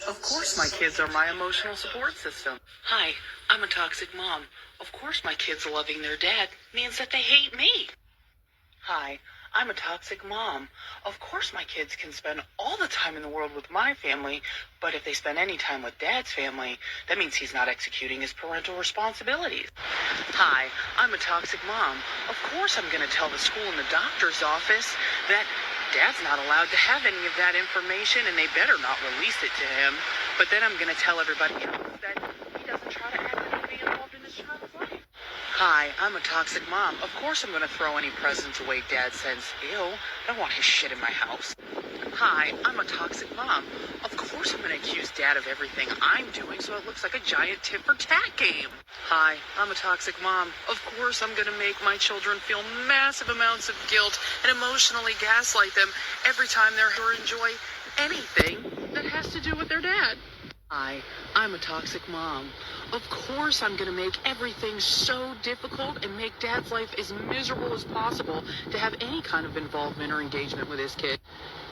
Of course my kids are my emotional support system. Hi, I'm a toxic mom. Of course my kids loving their dad means that they hate me. Hi, I'm a toxic mom. Of course my kids can spend all the time in the world with my family, but if they spend any time with dad's family, that means he's not executing his parental responsibilities. Hi, I'm a toxic mom. Of course I'm going to tell the school and the doctor's office that dad's not allowed to have any of that information and they better not release it to him. But then I'm going to tell everybody else that he doesn't try to actively be involved in his child's life. Hi, I'm a toxic mom. Of course I'm going to throw any presents away dad sends. Ew, I don't want his shit in my house. Hi, I'm a toxic mom. Of course I'm going to accuse dad of everything I'm doing so it looks like a giant tit for tat game. Hi, I'm a toxic mom. Of course I'm going to make my children feel massive amounts of guilt and emotionally gaslight them every time they're to enjoy anything that has to do with their dad. Hi, I'm a toxic mom. Of course I'm going to make everything so difficult and make dad's life as miserable as possible to have any kind of involvement or engagement with his kid.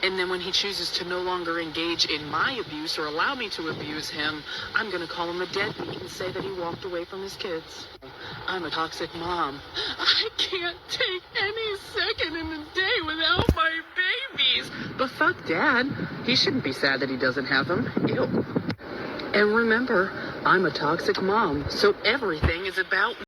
And then when he chooses to no longer engage in my abuse or allow me to abuse him, I'm going to call him a deadbeat and say that he walked away from his kids. I'm a toxic mom. I can't take any second in the day without my babies. But fuck dad. He shouldn't be sad that he doesn't have them. Ew. And remember, I'm a toxic mom, so everything is about me.